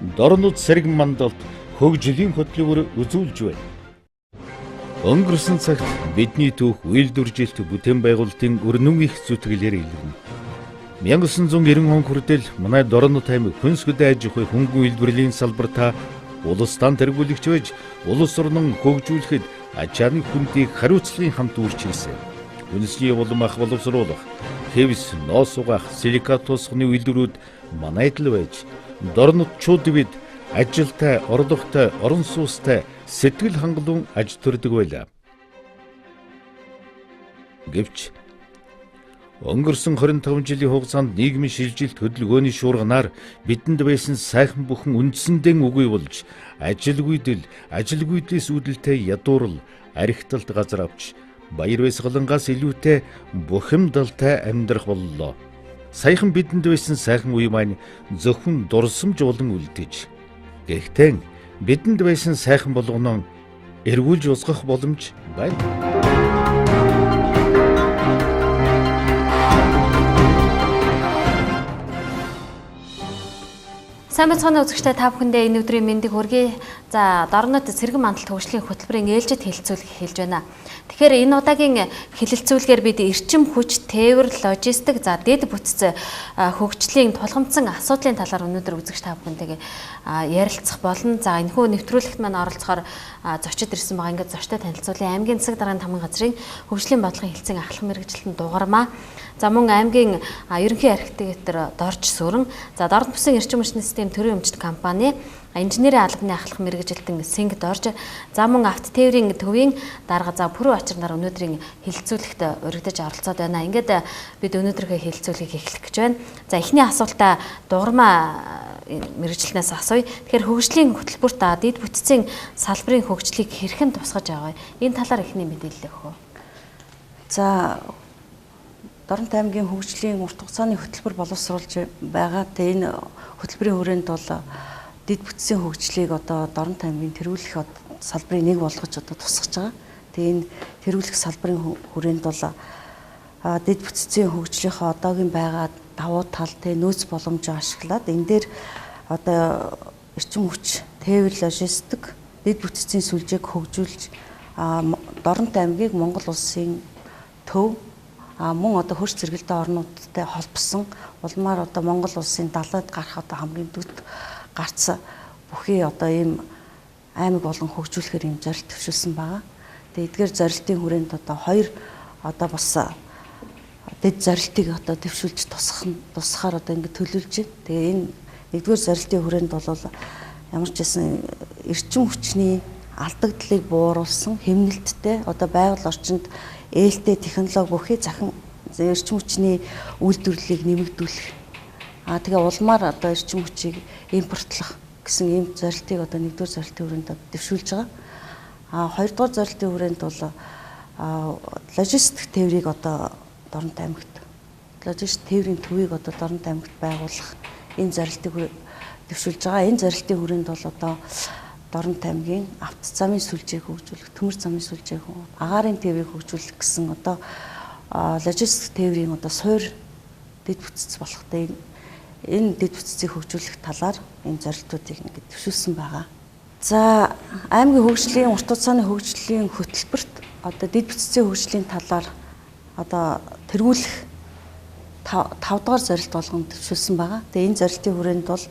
дорнод сэргэн мандалд хөгжлийн хөтөлбөр үзүүлж байна. Өнгөрсөн цагт бидний түүх үйлдвэржилт бүтээн байгуулалтын өрнөн их зүтгэлээр илэрнэ. 1990 он хүртэл манай Дорнод аймаг Хүнсгэд аж ахуй хөнгөн үйлдвэрлэлийн салбартаа улсдаа тэргүүлэгч байж улс орнон хөгжүүлэхэд ачааны хүндийг хариуцлагын хамт үйлчилсэн. Хүнсний улам ах боловсруулах, хэвс, ноос угаах, силикат тусганы үйлдвэрүүд манайд л байж Дорнодчууд бид ажилтай, орлоготой, орон суустай сэтгэл хангалуун аж төрдөг байлаа. Гэвч өнгөрсөн 25 жилийн хугацаанд нийгмийн шилжилт хөдөлгөөний шуурганаар бидэнд байсан сайхан бүхэн үндсэндээ үгүй болж ажилгүйдээс үүдэлтэй ядуурл, архиталт газар авч баяр баясгалангаас илүүтэй бухимдалтай амьдрах боллоо. Саяхан бидэнд байсан сайхан үе маань зөвхөн дурсамж болон үлдэж. Гэхдээ бидэнд байсан сайхан болгоно эргүүлж узгах боломж байна. Сайн бацгааны үзэгчтэй та бүхэндээ энэ өдрийн мэндийг хүргэе. За, Дорнод сэргэн мандалт хөгжлийн хөтөлбөрийн ээлжид хэлэлцүүлэг хэлж байна. Тэгэхээр энэ удаагийн хэлэлцүүлгээр бид эрчим хүч, тээвэр, логистик, за дэд бүтц хөгжлийн тулгамдсан асуудлын талаар өнөөдөр үзэгч та бүхэнтэйгээ ярилцах болно. За, энэхүү нэвтрүүлэгт маань оролцохоор зочид ирсэн байгаа. Ингээд зочдод танилцуулъя. Аймгийн засаг дарганы тамгын газрын хөгжлийн бодлогын хэлтсийн ахлах мэргэжилтэнд дугармаа. За, мөн аймгийн ерөнхий архитектор Дорж Сүрэн, за Дорнод бүсийн эрчим хүчний систем төрийн өмчт компани, инженерийн албаны ахлах мэргэжилтэн Синг Дорж, за мөн авто тээврийн төвийн дарга за Пүрэв Ачир нар өнөөдрийн хэлэлцүүлэгт урагдаж оролцоод байна. Ингээд бид өнөөдрийнхөө хэлэлцүүлгийг эхлэх гэж байна. За, эхний асуултаа дугармаа мэргэжилтнээс асууя. Тэгэхээр хөгжлийн хөтөлбөрт дэд бүтцийн салбарын хөгжлийг хэрхэн тусгаж байгаа вэ? Энэ талаар эхний мэдээлэл өгөх үү? За, Дорнод аймгийн хөгжлийн урт хугацааны хөтөлбөр боловсруулж байгаа. Тэгээ энэ хөтөлбөрийн хүрээнд бол дэд бүтцийн хөгжлийг одоо Дорнод аймгийн тэргүүлэх салбарыг нэг болгож одоо тусгаж байгаа. Тэгээ энэ тэргүүлэх салбарын хүрээнд бол дэд бүтцийн хөгжлийнхөө одоогийн байгаа давуу тал, нөөц боломжоо ашиглаад энэ дээр одоо эрчим хүч, тээвэр, логистик, дэд бүтцийн сүлжээг хөгжүүлж Дорнод аймгийг Монгол улсын төв мөн одоо хөрш зэрэгэлдээ орнуудтай холбосон улмаар одоо Монгол улсын далайд гарах одоо хамгийн дэд гарц бүхий одоо ийм аймаг болон хөгжүүлэхээр юм зорилт төвшүүлсэн байгаа. Тэгээ эдгээр зорилтын хүрээнд одоо хоёр одоо бас дэд зорилтыг одоо төвшүүлж тусахаар одоо ингэ төлөвлөж байна. Тэгээ энэ нэгдүгээр зорилтын хүрээнд бол ямар ч гэсэн эрчим хүчний алдагдлыг бууруулсан хэмнэлттэй одоо байгаль орчинд ээлтэй технологи бүхий захин эрчим хүчний үйлдвэрлэлийг нэмэгдүүлэх. Тэгээ улмаар одоо эрчим хүчийг импортлох гэсэн ийм зорилтыг одоо нэгдүгээр зорилтын хүрээнд дэвшүүлж байгаа. Хоёрдугаар зорилтын хүрээнд бол логистик тээврийг одоо Дорнод аймагт логистик тээврийн төвийг одоо Дорнод аймагт байгуулах энэ зорилтыг дэвшүүлж байгаа. Энэ зорилтын хүрээнд бол одоо Дорнод аймгийн авто замын сүлжээг хөгжүүлэх, төмөр замын сүлжээг, агаарын тээврийг хөгжүүлэх гэсэн одоо логистик тээврийн одоо суур дэд бүтц болохтой энэ дэд бүтцийг хөгжүүлэх талаар энэ зорилтуудыг ингээд төвшүүлсэн байгаа. За, аймгийн хөгжлийн урт хугацааны хөгжлийн хөтөлбөрт одоо дэд бүтцийн хөгжлийн талаар одоо тэргүүлэх 5 дахь зорилт болгонд төвшүүлсэн байгаа. Тэгээ энэ зорилтын хүрээнд бол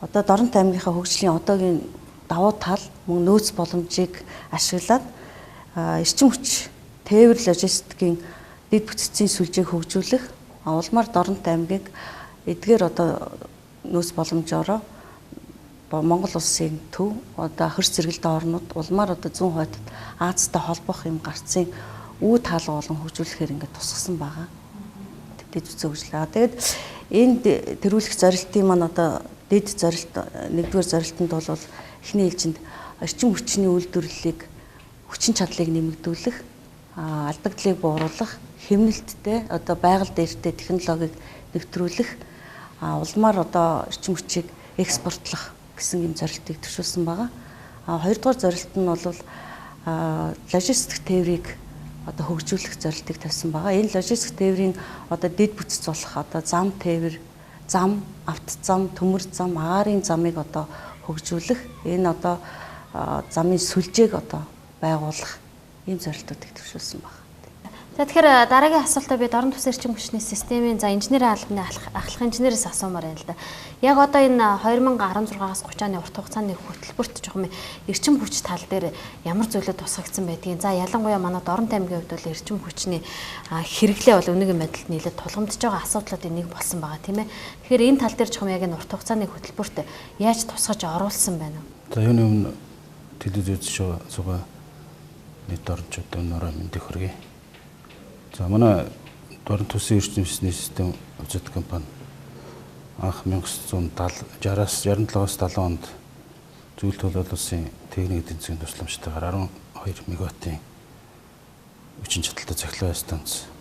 одоо Дорнод аймгийнхаа хөгжлийн одоогийн давуу тал мөн нөөц боломжийг ашиглаад эрчим хүч, тээвэр, логистикийн дэд бүтцийн сүлжээг хөгжүүлэх улмаар Дорнод аймгийг эдгээр одоо нөөц боломжоор Монгол улсын төв одоо хөрш зэрэгэлдээ орнууд улмаар одоо зүүн хойдод Азтай холбох юм гарцын үе таалга болон хөгжүүлэхээр ингээд тусгасан байгаа. Дэд бүтцийн хөгжлөө. Тэгээд энэ тэргүүлэх зорилтын маань одоо дэд зорилт нэгдүгээр зорилтонд бол эхний ээлжинд эрчим хүчний үйлдвэрлэлийг хүчин чадлыг нэмэгдүүлэх, алдагдлыг бууруулах, хэмнэлттэй одоо байгаль дээртэй технологиг нэвтрүүлэх, улмаар одоо эрчим хүчийг экспортлох гэсэн юм зорилтыг төвшүүлсэн байгаа. Хоёрдугаар зорилт нь бол логистик тээврийг одоо хөгжүүлэх зорилтыг тавьсан байгаа. Энэ логистик тээврийн одоо дэд бүтц болох одоо зам тээвэр, зам, авто зам, төмөр зам, агаарын замыг одоо хөгжүүлэх, энэ одоо замын сүлжээг одоо байгуулах ийм зорилтуудыг төвшүүлсэн байна. За тэгэхээр дараагийн асуултаа бид орон тусгай эрчим хүчний системийн инженерийн албаны ахлах инженероос асуумаар байна л да. Яг одоо энэ 2016-аас 30 оны урт хугацааны хөтөлбөрт жоохон эрчим хүч тал дээр ямар зүйлүүд тусгагдсан байдгийг. За ялангуяа манайд Орон аймгийн хувьд бол эрчим хүчний хэрэглээ бол өнөөгийн байдлаар нийлээд тулгамдж байгаа асуудлуудын нэг болсон байгаа тийм ээ. Тэгэхээр энэ тал дээр жоохон яг энэ урт хугацааны хөтөлбөрт яаж тусгаж оруулсан байна вэ? За юуны өмнө телевизэд зугаа нийт орнчуудад өнөөрөө мэндийг хүргэе. За манай Орон тусгай эрчим хүчний систем үзэд компани анх 1967-аас 70 онд Зөвлөлт улаан улсын техник эдийн засгийн тусламжтайгаар 12 мегаваттын хүчин чадалтай цахилгаан станц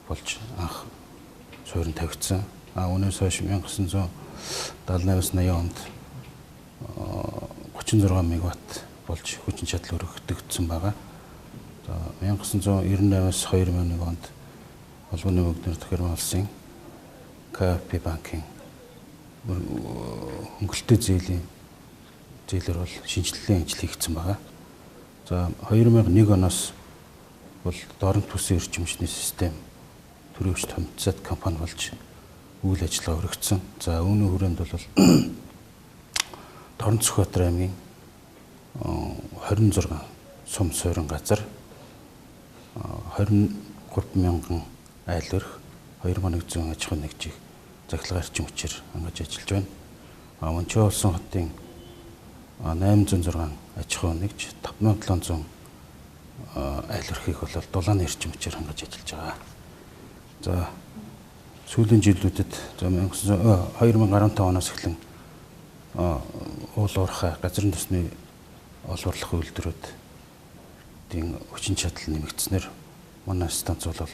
болж анх суурин тавигдсан. Үүнээс хойш 1978-80 онд 36 мегаватт болж хүчин чадал өргөгдөгдсөн байгаа. За 1998-аас 2001 онд Холбооны мөнгөний тохиромжтой улсын КФП банкын хөнгөлөлтөй зээлээр бол шинжилгээний ажил хийгдсэн байгаа. За 2001 оноос бол Орон тусгай эрчим хүчний систем төрөвч томцоод компани болж үйл ажиллагаа өргөцсөн. За үүний хүрээнд бол Торон Сүхбаатар аймгийн 26 сум суурин газар 23,000 айл өрх 2,100 аж ахуйн нэгжийг захилгаан эрчим хүчээр хангаж ажиллаж байна. Мончоо улсын хотын 806 аж ахуйн нэгж 5700 айл өрхийг бол дулааны эрчим хүчээр хангаж ажиллаж байгаа. За сүүлийн жилүүдэд 2015 оноос эхлэн уул уурхай газрын төсний олборлох үйлдвэрүүдийн хүчин чадал нэмэгдснээр манай станц бол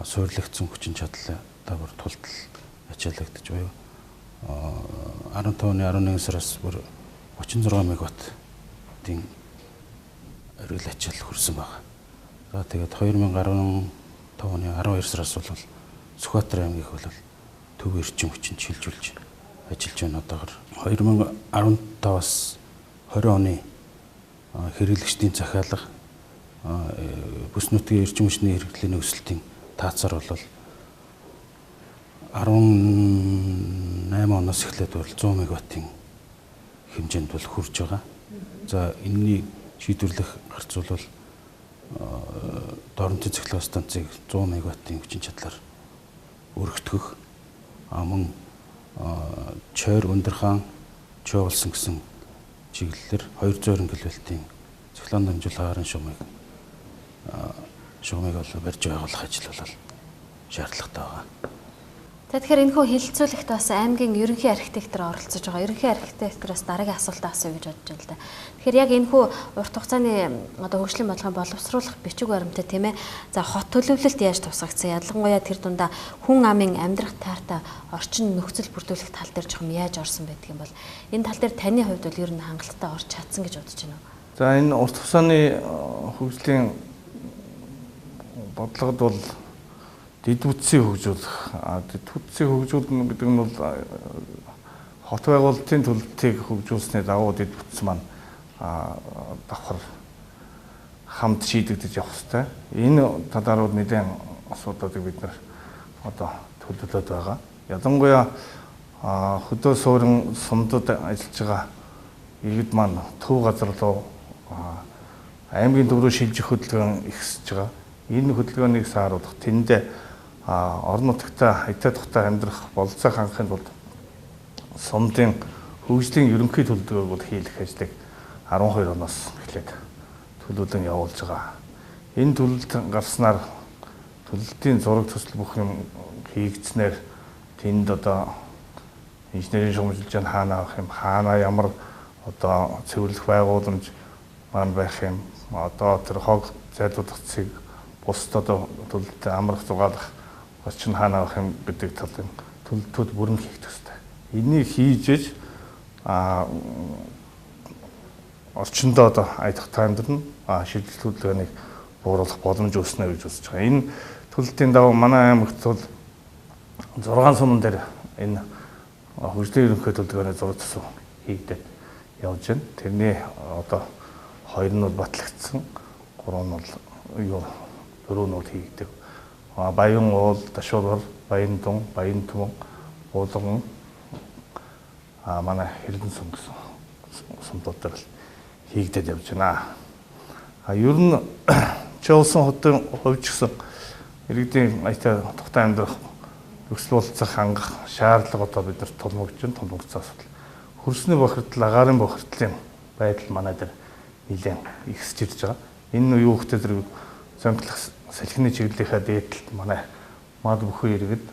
суурилагдсан хүчин чадал дагавар тултал ачаалагдж буюу 15 оны 11 сараас бүр 36 мегаваттын эргэл ачаалал хүрсэн байна. За тэгээд 2015 оны 12 сараас бол Сүхбаатар аймгийг бол төв эрчим хүчинд шилжүүлж ажиллаж байна. Одоогор 2015-аас 20 оны хэрэглэгчдийн захиалга бүс нутгийн эрчим хүчний хэрэглээний өсөлтийн таацаар бол 18 оноос эхлээд бол 100 мегаваттын хэмжээнд бол хүрж байгаа. За энэний шийдвэрлэх гарцуул Доронтын цахилгаан станцыг 100 мегаваттын хүчин чадлаар өргөтгөх мөн Чойр Өндөрхаан Чоолсон гэсэн чиглэлээр 220 кВт-ийн цахилгаан дамжуулах аарын шугамыг бол барьж байгуулах ажил бол шаардлагатай байгаа. Тэгэхээр энэхүү хэлэлцүүлэгт бас аймгийн ерөнхий архитектор оролцож байгаа. Ерөнхий архитектороос дараагийн асуултаа асууя гэж бодож байна л да. Тэгэхээр яг энэхүү урт хугацааны одоо хөгжлийн бодлогыг боловсруулах бичиг баримтад тийм ээ. За хот төлөвлөлт яаж тусгагдсан? Ялангуяа тэр дундаа хүн амын амьдрах таартай орчин нөхцөл бүрдүүлэх тал дээр жоохон яаж орсон байдаг юм бол энэ тал дээр таны хувьд бол ер нь хангалттай орж чадсан гэж бодож байна уу? За энэ урт хугацааны хөгжлийн бодлогод бол дэд бүтцийг хөгжүүлэх. Дэд бүтцийг хөгжүүлнэ гэдэг нь бол хот байгуулалтын төлөлтийг хөгжүүлснээр давуу дэд бүтц маань давхар хамт шийдэгдэж явах хэрэгтэй. Энэ талаар бол нэлээд асуудлуудыг бид нар одоо төлөвлөд байгаа. Ялангуяа хөдөө суурин сумдад ажиллаж байгаа иргэд маань төв газар руу аймгийн төв рүү шилжих хөдөлгөөн ихсэж байгаа. Энэ хөдөлгөөнийг сааруулах тэндээ орон нутагта хятад тухтай амьдрах болцоог хангахын тулд сумдын хөгжлийн ерөнхий төлөвлөгөөг бол хийх ажлыг 12 оноос эхлээд төлөвлөн явуулж байгаа. Энэ төлөвлөлт гарснаар төлөвлөлтийн зураг төсөл бүх юм хийгдснээр тэнд одоо инженерийн шугамжилж хаана авах юм, хаана ямар одоо цэвэрлэх байгууламж маань байх юм, одоо тэр хог зайлуулах цэг бусд одоо төлөвлөлтөд амрах зугаалах очин хаана авах юм гэдэг талын төлөвлөлтүүд бүрэн хийх ёстой. Энийг хийж орчиндөө одоо аялахтай амьдрын шилжилт хөдөлгөөнийг бууруулах боломж үүснэ гэж үзэж байгаа. Энэ төлөвлөлтийн дагуу манай аймагт бол 6 суман дээр энэ хөгжлийн ерөнхий төлөвлөгөөний зураг төсөв хийгдээд явж байна. Тэрний одоо 2 нь бол батлагдсан, 3 нь бол дөрөв нь бол хийгдэг. Баян уул, Дашуур, Баян дун, Баян түмэн, Уулган манай Хэрдэн сум гэсэн сумдуудаар хийгдээд явж байна. Ер нь Чуулсан хотын хувьд гэсэн иргэдийн аятай тухтай амьдрах нөхцөл болцох хангах шаардлага одоо бидэрт тулмагчсан асуудал. Хөрсний бохирдол, агаарын бохирдлын байдал манай дээр нэлээд ихсэж ирж байгаа. Энэ юу хөтэй зэрэг зөнгөлөх салхины чиглэлийнхаа дээдлэлд манай мад бүхэн иргэд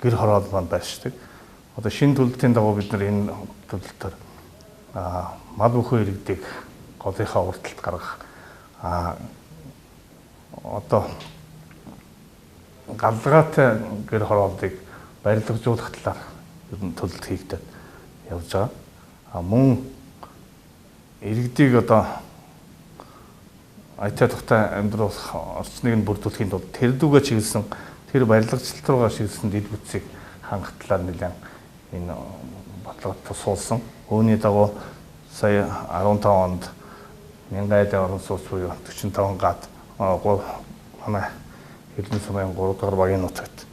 гэр хороол маань байршдаг. Одоо шинэ төлөлтийн дагуу бид нар энэ төлөлтөөр мад бүхэн иргэдийг голынхаа урталт гаргах одоо галгаатай гэр хорооллыг барилгажуулах талаар ер нь төлөлт хийгдээд явж байгаа. Мөн иргэдийг одоо аятай тухтай амьдрах орчныг нь бүрдүүлэхийн тулд тэр дүүгээ чиглэсэн тэр барилгачлалт руугаа чиглэсэн дэд бүтцийг хангах талаар нэлээд энэ баталгад тусуулсан. Үүний дагуу сая 15 онд 1000 айлын орон сууц буюу 45 гад манай Хэрдэн сумын 3 дугаар багийн нутагт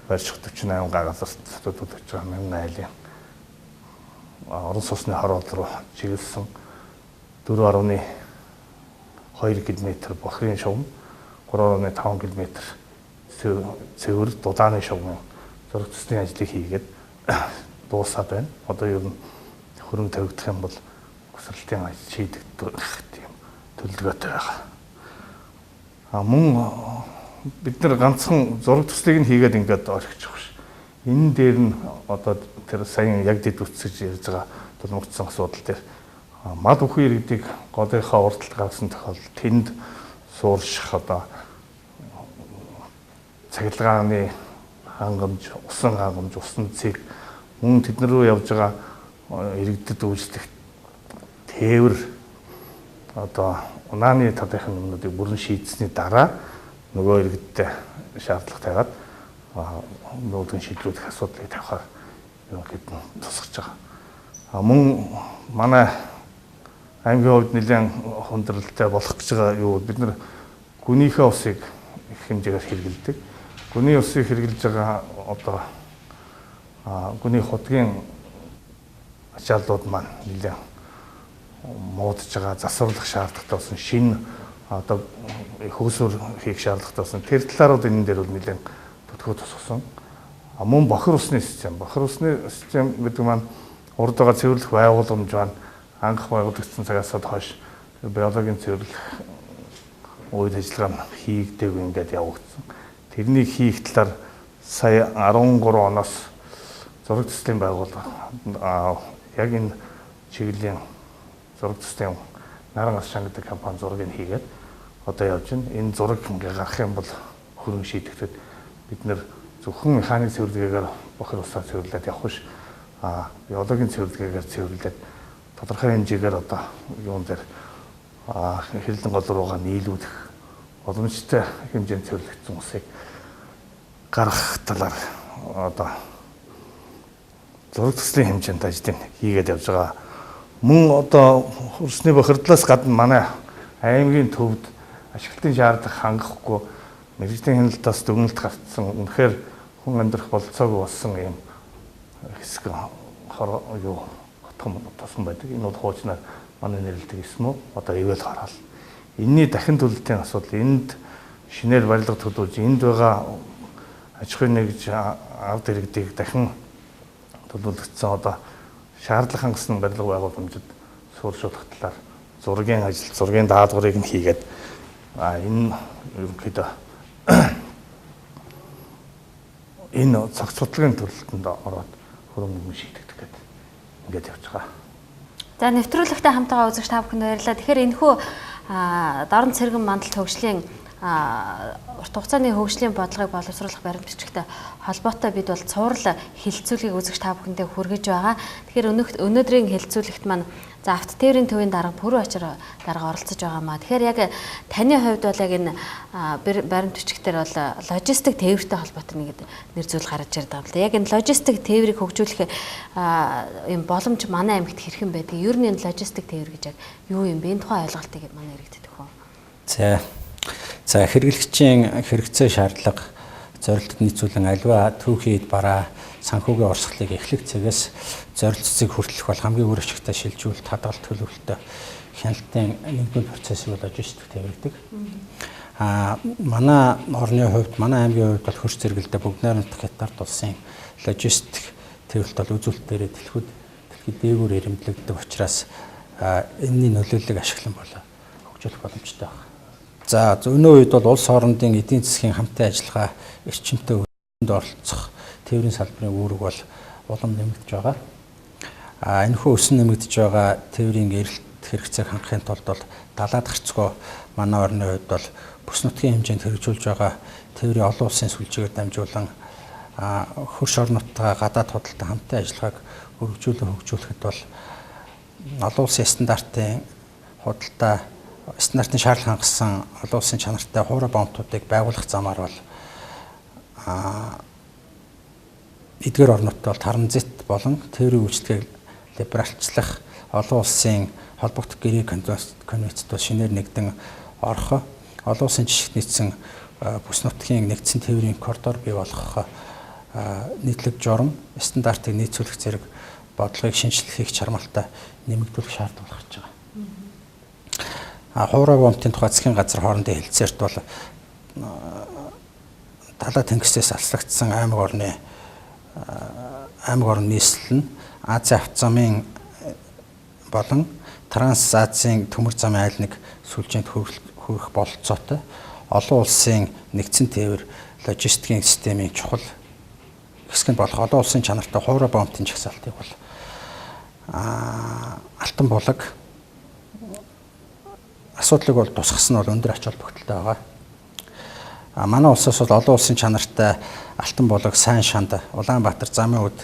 барьж 48 га газарт төдөлж байгаа 1000 айлын орон сууцны хороол руу чиглэсэн 4.2 км бохирын шугам, 3.5 км цэвэр дудааны шугам зураг төслийн ажлыг хийгээд дуусаад байна. Одоо ер нь хөрөнгө тавигдах юм бол өсрэлтийн ажил шийдэгдэх тийм төлөвлөгөөтэй байгаа. Мөн бид нар ганцхан зураг төслийг нь хийгээд ингээд орхичих биш. Энэ дээр нь одоо тэр саяхан яг дэд үтсэж ярьж байгаа тулмагцсан асуудал дээр мад бүхэн иргэдийг голынхаа урталт гаргасан тохиолдолд тэнд суурших одоо цахилгааны хангамж, усан хангамж, усан цэг мөн тэднэр рүү явж байгаа иргэдэд үйлчлэх тээвэр одоо унааны талынхын юмнуудыг бүрэн шийдсэний дараа нөгөө иргэдтэй шаардлага тавиад нүүдгэн шийдлүүлэх асуудлыг тавихаар ерөнхийд нь тусгаж байгаа. Мөн манай аймгийн хувьд нэлээд хүндрэлтэй болох гэж байгаа юу бид нар гүнийхээ усыг их хэмжээгээр хэрэглэдэг. Гүний усыг хэрэглэж байгаа одоо гүний хотгийн ачааллууд маань нэлээд муудж байгаа, засварлах шаардлагатай болсон шинэ одоо хөөсөр хийх шаардлагатай болсон. Тэр талаарууд энэ дээр бол нэлээд төтгөө тусгасан. Мөн бохир усны систем гэдэг маань урд байгаа цэвэрлэх байгууламж маань анх байгуулагдсан цагаас хойш биологийн цэвэрлэх үйл ажиллагаа нь хийгдээгүй ингээд явагдсан. Тэрнийг хийх талаар сая 13 оноос зураг төслийн байгууллага яг энэ чиглэлийн зураг төслийн наран ас шангадаг компани зургийг хийгээд одоо явж байна. Энэ зураг ингээ гарах юм бол хөрөнгө шийдэхэд бид нэр зөвхөн механик цэвэрлэгээр бохир усаар цэвэрлээд явах биш. Биологийн цэвэрлэгээр цэвэрлээд тодорхой хэмжээгээр одоо юун дээр хэрлэн гол руугаа нийлүүлэх боломжтой хэмжээнд цэвэрлэгдсэн усыг гаргах талаар одоо зураг төслийн хэмжээнд ажлыг хийгээд явж байгаа. Мөн одоо хөрсний бохирдлоос гадна манай аймгийн төвд ашиглалтын шаардлага хангахгүй мэргэжлийн хяналтаас дүгнэлт гарцсан үнэхээр хүн амьдрах болцоогүй болсон юм хэсэг хотхон тосон байдаг. Энэ бол хуучнаар манай нэрлэлдэг юм уу? Одоо ивэл хараал. Энийний дахин төлөлтийн асуудал энд шинээр барилга төлөвлөж энд байгаа аж ахуйн нэгж ард иргэдийг дахин төлөвлөгдсөн одоо шаардлага хангасан барилга байгууламжид сууршуулах талаар зургийн ажил, зургийн даалгаврыг нь хийгээд энэ ерөнхийдөө энэ цагт судлалын төлөлтөнд ороод хөрөнгө шийдэгдэх гэдэг ингээд явж байгаа. За нэвтрүүлэгтэй хамтдаа үзэгч та бүхэнд баярлалаа. Тэгэхээр энэхүү дорн цэргэн мандал хөгжлийн урт хугацааны хөгжлийн бодлогыг боловсруулах баримт бичигтэй холбоотой бид бол цуврал хэлэлцүүлгийг үзэгч та бүхэндээ хүргэж байгаа. Тэгэхээр өнөөдрийн хэлэлцүүлэгт маань за авто тээврийн төвийн дарга Пүрэв Ачаар дарга оролцож байгаамаа. Тэгэхээр яг таны хувьд бол яг энэ баримт бичигтэр бол логистик тээвртэй холбоотой нэг нэр зүйл гарч ирдэг юм л да. Яг энэ логистик тээврийг хөгжүүлэх юм боломж манай аймагт хэрхэн байдаг? Ер нь энэ логистик тээвэр гэж яг юу юм бэ? Энэ тухайн ойлголтыг манай иргэдэд өгөх үү? За хэрэглэгчийн хэрэгцээ шаардлага зорилтод нийцүүлэн аливаа түүхийд бараа санхүүгийн орсголыг эхлэх цэгээс зорилт цэцэг хүртэлх бол хамгийн үр ашигтай шилжүүлэлт хадгалт төлөвлөлтөй хяналтын нэгдүгээр процессыг логистик тээвэр гэдэг. Манай орны хувьд, манай аймгийн хувьд бол хөрш зэрэгэлдээ бүгд найрамдах хятад улсын логистик тээвэрлэлт бол үзүүлэлт дээрээ дэлхийд дээгүүр ирэмблэгддэг учраас энэний нөлөөллийг ашиглан болоо хөгжүүлэх боломжтой байна. За өнөө үед бол улс хоорондын эдийн засгийн хамтын ажиллагаа эрчимтэй өртөнд оролцох тээврийн салбарын үүрэг бол улам нэмэгдэж байгаа. Энэхүү өсөн нэмэгдэж байгаа тээврийн эрэлт хэрэгцээг хангахын тулд бол далаад гарцгүй манай орны хувьд бол бүс нутгийн хэмжээнд хэрэгжүүлж байгаа тээврийн олон улсын сүлжээгээр дамжуулан хөрш орнуудтайгаа гадаад худалдан хамтын ажиллагааг хөгжүүлэхэд бол олон улсын стандартын худалдаа стандартын шаардлага хангасан олон улсын чанартай хуурай бомтуудыг байгуулах замаар бол эдгээр орнуудтай бол транзит болон тээврийн үйлчлэгийг либералчлах олон улсын холбогдох гэрээ конвенцэд шинээр нэгдэн орох, олон улсын жишгт нийцсэн бүс нутгийн нэгдсэн тээврийн коридор бий болгох нийтлэг журам стандартыг нийцүүлэх зэрэг бодлогыг шинжлэхийг чармаалтаа нэмэгдүүлэх шаардлага гарч байгаа. Хуурай бомтын тухай засгийн газар хоорондын хэлэлцээрт бол талаа тэнгисээс алслагдсан аймаг орны нийслэл нь Азийн автозамын болон Транс Азийн төмөр замын айл нэг сүлжээнд хүрэх бололцоотой олон улсын нэгдсэн тээвэр логистикийн системийн чухал хэсэг нь болох олон улсын чанартай хуурай бомтын жагсаалтыг бол алтан булаг асуудлыг бол тусгасан нь бол өндөр ач холбогдолтой байгаа. Манай улсаас бол олон улсын чанартай алтан булаг, сайн шанд, Улаанбаатар замын үд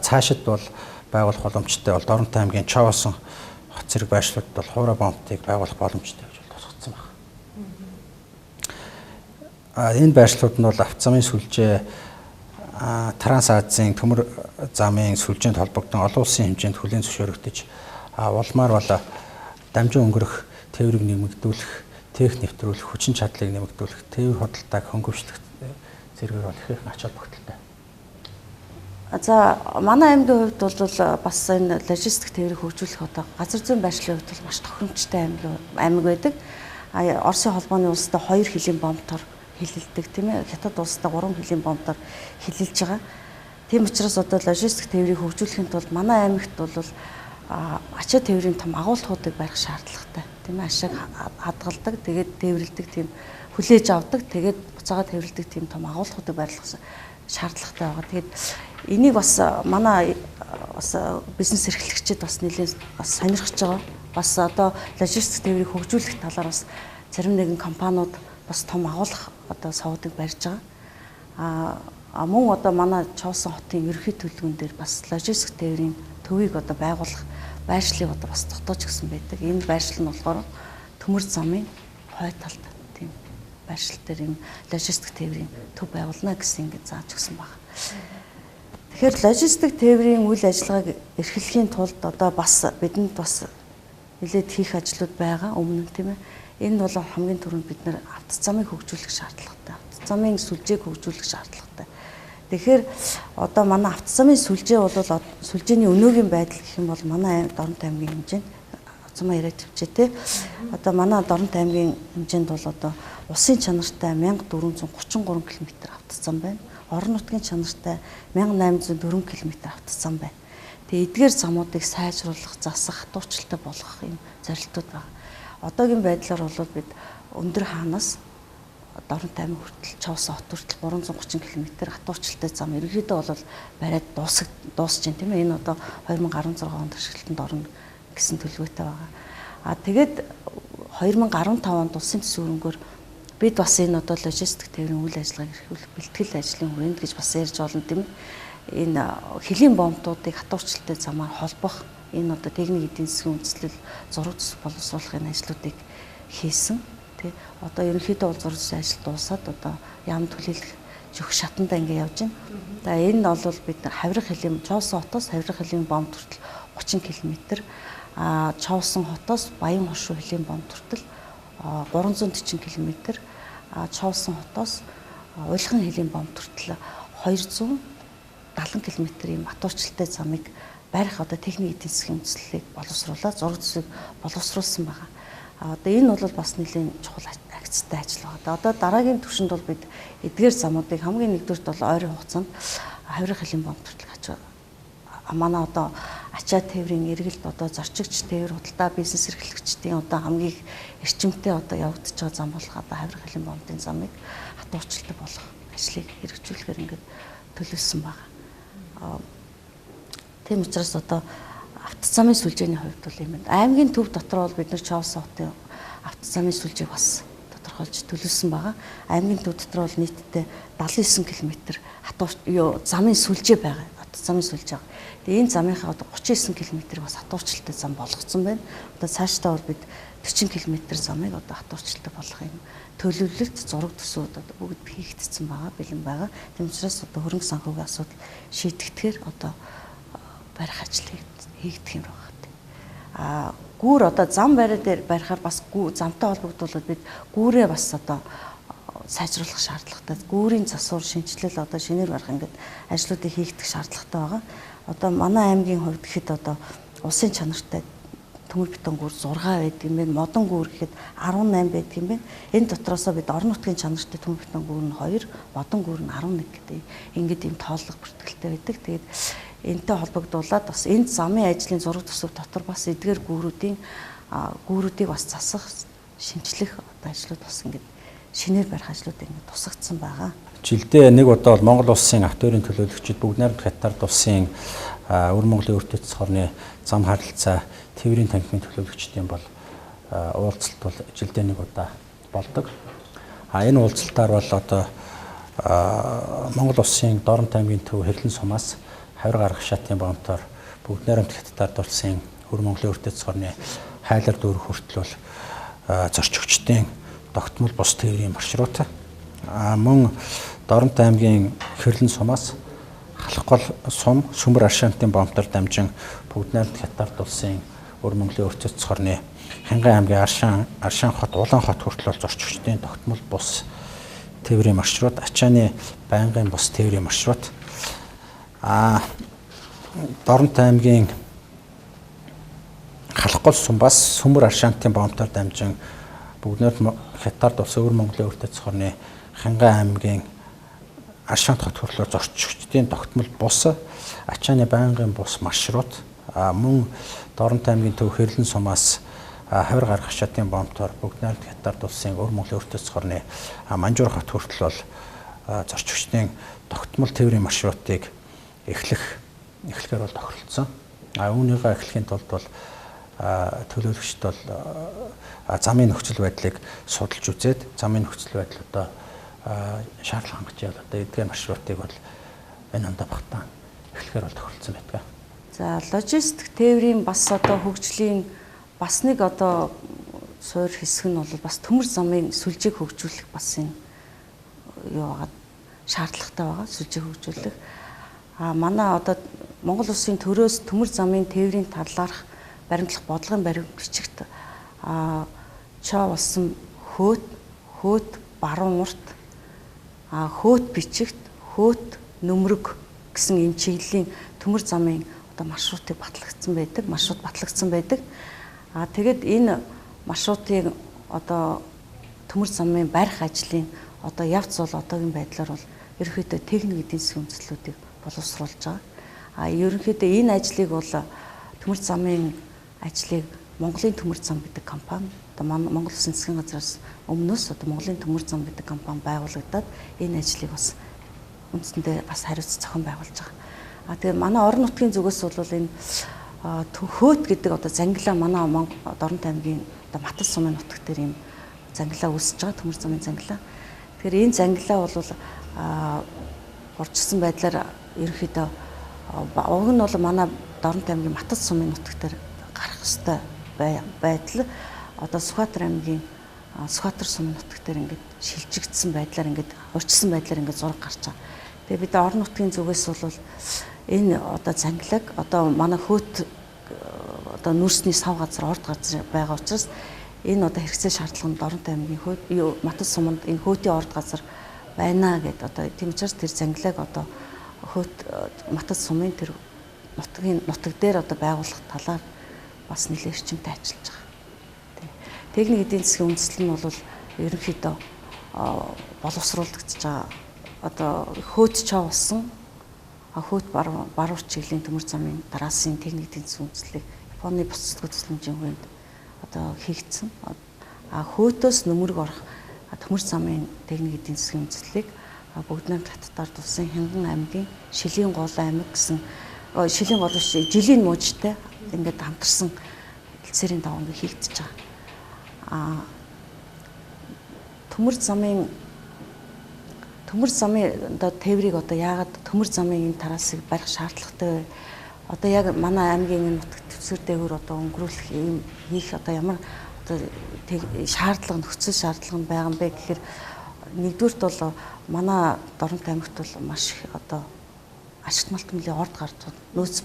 цаашид бол байгуулах боломжтой бол Дорнот аймгийн Чавсан хот зэрэг байршлуудад бол хуурай бомтыг байгуулах боломжтой гэж тусгацсан байна. Энэ байршлууд нь бол автозамын сүлжээ Транс Азийн төмөр замын сүлжээнд холбогдсон олон улсын хэмжээнд хүлээн зөвшөөрөгдөж улмаар бол дамжин өнгөрөх тээврийг нэмэгдүүлэх, техник нэвтрүүлэх, хүчин чадлыг нэмэгдүүлэх, тээвэр худалдааг хөнгөвчлөх зэргээр бол их ач холбогдолтой. За манай аймгийн хувьд бол бас энэ логистик тээврийг хөгжүүлэх одоо газар зүйн байршлын хувьд бол маш тохиромжтой аймаг байдаг. Оросын холбооны улстай 2 хилийн бомтоор хилэлдэг тийм ээ. Хятад улстай 3 хилийн бомтоор хилэлж байгаа. Тийм учраас одоо логистик тээврийг хөгжүүлэхийн тулд манай аймагт бол ачаа тээврийн том агуулгуудыг барих шаардлагатай. Тийм ээ. Ашиг хадгалдаг, тэгээд тээвэрлдэг тийм хүлээж авдаг, тэгээд буцаага тээвэрлдэг тийм том агуулгуудыг барих шаардлагатай байгаа. Тэгээд энийг бас манай бас бизнес эрхлэгчид бас нэлээд бас сонирхож байгаа. Бас одоо логистик тээврийг хөгжүүлэх талаар бас зарим нэгэн компаниуд бас том агуулга одоо савуудыг барьж байгаа. Мөн одоо манай Чавсан хотын ерөнхий төлөвлөгөөн дээр бас логистик тээврийн төвийг одоо байгуулах байршлыг одоо бас тогтоож гисэн байдаг. Энэ байршил нь болохоор төмөр замын хой талд тийм байршил дээр энэ логистик тээврийн төв байгуулна гэсэн ингэ зааж өгсөн байна. Тэгэхээр логистик тээврийн үйл ажиллагааг эрхлэхийн тулд одоо бас бидэнд бас нэлээд хийх ажлууд байгаа өмнө нь тийм ээ. Энэ бол хамгийн түрүүнд бид нэр автозамыг хөгжүүлэх шаардлагатай. Автозамын сүлжээг хөгжүүлэх шаардлагатай. Тэгэхээр одоо манай автозамын сүлжээ бол сүлжээний өнөөгийн байдал гэх юм бол манай Дорнот аймгийн хэмжээнд автозамаа яриад төвчээ те. Одоо манай Дорнот аймгийн хэмжээнд бол одоо усын чанартай 1433 км автозам байна. Орон нутгийн чанартай 1804 км автозам байна. Тэгээ эдгээр замуудыг сайжруулах, засах, хатуучилтай болгох юм зорилтууд байна. Одоогийн байдлаар бол бид өндөр хаанаас Дорнот аймаг хүртэл Чавсан хот хүртэл 330 км хатуучилтай зам ерөнхийдөө бол бариад дуусж байна тийм ээ. Энэ одоо 2016 онд ашиглалтанд орно гэсэн төлөвлөгөөтэй байгаа. Тэгээд 2015 онд улсын төсвөрөнгөөр бид бас энэ одоо логистик тээврийн үйл ажиллагааг эрхлүүлэх бэлтгэл ажлын хүрээнд гэж бас ярьж болно тийм ээ. Энэ хөлийн бомбуудыг хатуурчлалтай замаар холбох энэ одоо техник эдийн засгийн үндэслэл зураг төсөв боловсруулахын ажлуудыг хийсэн. Тэ одоо ерөнхийдөө бол зураг төсвийн ажил дуусаад одоо яам түлхэлэх жөх шатанда ингэ явж байна. За энэ бол бид Хавирах хөлийн Чоусан хотоос Хавирах хөлийн бомб хүртэл 30 км, Чоусан хотоос Баян хошуу хөлийн бомб хүртэл 340 км, Чоусан хотоос Уйлхан хөлийн бомб хүртэл 270 км ийм хатуурчлалтай замыг барих одоо техник эдийн засгийн үндэслэлийг боловсруулаад зураг төсвийг боловсруулсан байгаа. Одоо энэ бол бас нэлээд чухал агцтай ажил байна. Одоо дараагийн түвшинд бол бид эдгээр замуудыг хамгийн нэгдүгürt бол ойрын хугацаанд Хавирах хөлийн бомб хүртэл хачаа. Манай одоо ачаа тээврийн эргэлт одоо зорчигч тээвэр худалдаа бизнес эрхлэгчдийн одоо хамгийн эрчимтэй одоо явагдаж байгаа зам болох одоо Хавирах хөлийн бомбын замыг хатуурчлалтай болгох ажлыг хэрэгжүүлэхээр ингээд төлөвлөсөн байна. Тийм учраас одоо автозамын сүлжээний хувьд бол юм байна. Аймгийн төв дотор бол бид нар Чоусан хотын автозамын сүлжээг бас тодорхойлж төлөвлөсөн байгаа. Аймгийн төв дотор бол нийтдээ 79 км замын сүлжээ байгаа. Автозамын сүлжээ байгаа. Тэгээ энэ замынхаа одоо 39 км-ийг бас хатуурчлалтай зам болгоцсон байна. Одоо цаашдаа бол бид 40 км замыг одоо хатуурчлалтай болгох юм төлөвлөлт зураг төсвүүд одоо бүгд хийгдсэн байгаа, бэлэн байгаа. Тийм учраас одоо хөрөнгө санхүүгийн асуудал шийдэгдэхээр одоо барих ажил хийгдэх юм байна. Гүүр одоо зам бариа дээр барихаар бас замтай холбогдуулаад бид гүүрээ бас одоо сайжруулах шаардлагатай. Гүүрийн засвар шинжилэл одоо шинээр барих ингээд ажлуудыг хийгдэх шаардлагатай байгаа. Одоо манай аймгийн хувьд гэхэд одоо улсын чанартай төмөр бетон гүүр 6 байдаг юм байна. Модон гүүр гэхэд 18 байдаг юм байна. Энэ дотроос бид орон нутгийн чанартай төмөр бетон гүүр нь 2, модон гүүр нь 11 гэдэг. Ингээд ийм тооллого бүртгэлтэй байдаг. Тэгээд энэтэй холбогдуулаад бас энэ замын ажлын зураг төсөв дотор бас эдгээр гүүрүүдийг бас засах, шинжлэх одоо ажлууд бас ингээд шинээр барих ажлууд ингээд тусагдсан байгаа. Жилдээ нэг удаа бол Монгол улсын автоөрийн төлөөлөгчид бүгд найрамд Хятад улсын Өвөр Монголын өртөө цэцгорны зам харилцаа тээврийн танхимын төлөөлөгчдийн бол уулзалт бол жилдээ нэг удаа болдог. Энэ уулзалтаар бол одоо Монгол улсын Дорнот аймгийн төв Хэрлэн сумаас Хавир гарах шатын бомтоор бүгд найрамд Хятад улсын Өвөр Монголын өртөө цэцгорны хайлар дүүрэх хүртэл бол зорчигчдын тогтмол бус тээврийн маршрут. Мөн Дорнот аймгийн Хэрлэн сумаас Халахгол сум Сүмбэр аршаантын бомтоор дамжин бүгд найрамд Хятад улсын Өвөр Монголын өртөө цэцгорны Хангай аймгийн Аршаан хот Улаан хот хүртэл зорчигчдын тогтмол бус тээврийн маршрут, ачааны байнгын бус тээврийн маршрут. Дорнот аймгийн Халахгол сумбаас Сүмбэр аршаантын бомтоор дамжин бүгд найрамд Хятад улсын Өвөр Монголын өртөө цэцгорны Хангай аймгийн Аршаан хот хүртэл зорчигчдын тогтмол бус, ачааны байнгын бус маршрут. Мөн Дорнот аймгийн төв Хэрлэн сумаас Хавир гарах шатын бомтоор бүгд найрамд Хятад улсын Өвөр Монголын өртөө цэцгорны Манжуур хот хүртэл бол зорчигчдын тогтмол тээврийн маршрутыг эхлэхээр бол тохиролцсон. Үүнийгээ эхлэхийн тулд бол төлөөлөгчд бол замын нөхцөл байдлыг судалж үзээд замын нөхцөл байдал одоо шаардлага хангаж явал одоо эдгээр маршрутыг бол энэ ондоо багтаан эхлэхээр бол тохиролцсон байдаг. За логистик тээврийн бас одоо хөгжлийн бас нэг одоо суур хэсэг нь бол бас төмөр замын сүлжээг хөгжүүлэх бас энэ юу байгаа шаардлагатай байгаа сүлжээг хөгжүүлэх. Манай одоо Монгол улсын төрөөс төмөр замын тээврийн талаарх баримтлах бодлогын баримт бичигт чаа болсон хөөт баруун урт хөөт бичигт хөөт нөмрөг гэсэн энэ чиглэлийн төмөр замын одоо маршрутыг маршрут батлагдсан байдаг. Тэгээд энэ маршрутыг одоо төмөр замын барих ажлын одоо явц бол одоогийн байдлаар бол ерөнхийдөө техник эдийн засгийн үндэслэлүүдийг боловсруулж байгаа. Ерөнхийдөө энэ ажлыг бол төмөр замын ажлыг Монголын төмөр зам гэдэг компани одоо Монгол Улсын засгийн газраас өмнөөс одоо Монголын төмөр зам гэдэг компани байгуулагдаад энэ ажлыг бас үндсэндээ бас хариуцсан зохион байгуулж байгаа. Тэгээд манай орон нутгийн зүгээс бол энэ хөөт гэдэг одоо зангилаа манай Дорнот аймгийн одоо Матас сумын нутаг дээр ийм зангилаа үүсэж байгаа, төмөр замын зангилаа. Тэгэхээр энэ зангилаа бол урьдчилсан байдлаар ерөнхийдөө уг нь бол манай Дорнот аймгийн Матас сумын нутаг дээр гарах ёстой байдал одоо Сүхбаатар аймгийн Сүхбаатар сумын нутаг дээр ингээд шилжигдсэн байдлаар ингээд урьдчилсан байдлаар ингээд зураг гарч байгаа. Тэгээ бид орон нутгийн зүгээс бол энэ одоо зангилаг одоо манай хөөт одоо нүрсний сав газар орд газар байгаа учраас энэ одоо хэрэгцээ шаардлаганд Дорнот аймгийн Матас суманд энэ хөөтийн орд газар байна гэд одоо тийм учраас тэр зангилааг одоо хөөт Матас сумын тэр нутаг дээр одоо байгуулах талаар бас нэлээд эрчимтэй ажиллаж байгаа. Техник эдийн засгийн үндэслэл нь бол ерөнхийдөө боловсруулагдж байгаа. Одоо хөөт чав болсон хөөт баруун чиглийн төмөр замын дараасын техник эдийн засгийн үндэслэлийг Японы бус зүтгүүд тусламжийн хүрээнд одоо хийгдсэн. Хөөтөөс нөмөрг орох төмөр замын техник эдийн засгийн үндэслэлийг бүгд найрамд хаттаар тулсан Хянган аймгийн Шилийн гол аймаг гэсэн Шилийн гол жилийн мужтай ингээд хамтарсан хэлцээрийн даваа ингээд хийгдэж байгаа. Төмөр замын одоо тээврийг одоо яагаад төмөр замын энэ тараасыг барих шаардлагатай вэ? Одоо яг манай аймгийн нутаг төвсгөр дээгүүр одоо өнгөрүүлэх ийм хийх одоо ямар одоо шаардлага нөхцөл шаардлага нь байгаа юм бэ гэхээр нэгдүгürt бол манай Дорнот аймагт бол маш их одоо ашигт малтмын орд гарууд нөөц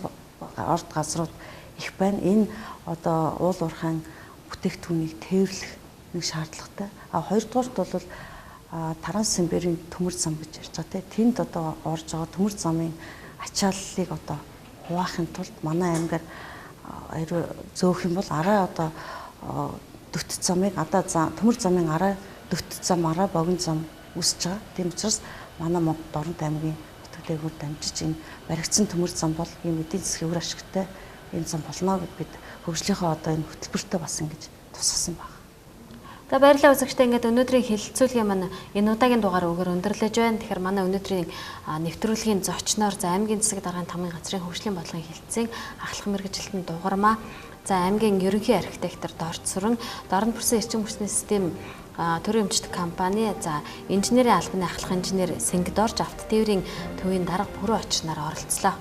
орд газрууд их байна. Энэ одоо уул уурхайн бүтээгдэхүүнийг тээвэрлэх нэг шаардлагатай. Хоёрдугаарт бол Таранс Симбэрийн төмөр зам гэж ярьж байгаа тийм. Тэнд одоо орж байгаа төмөр замын ачааллыг одоо хуваахын тулд манай аймгаар зөөх юм бол араа одоо дөтт замыг төмөр замын араа дөтт зам араа богино зам үүсэж байгаа. Тийм учраас манай Дорнот аймгийн нутаг дээгүүр дамжиж энэ баригдсан төмөр зам бол ийм эдийн засгийн үр ашигтай энэ зам болно гэд бид хөгжлийнхөө одоо энэ хөтөлбөртөө бас ингэж тусгасан байна. За баярлалаа үзэгчдээ ингээд өнөөдрийн хэлэлцүүлгийн маань энэ удаагийн дугаар өгөр өндөрлөж байна. Тэгэхээр манай өнөөдрийн нэвтрүүлгийн зочноор за аймгийн засаг даргын тамгын газрын хөгжлийн бодлогын хэлтсийн ахлах мэргэжилтэн дугармаа. За аймгийн ерөнхий архитектор Дорж Сүрэн, Дорнот бүрсэн эрчим хүчний систем төрийн өмчтөг компани, за инженерийн албаны ахлах инженер Сэнгид Дорж авто тээврийн төвийн дарга бүрэн очсноор оролцлоо.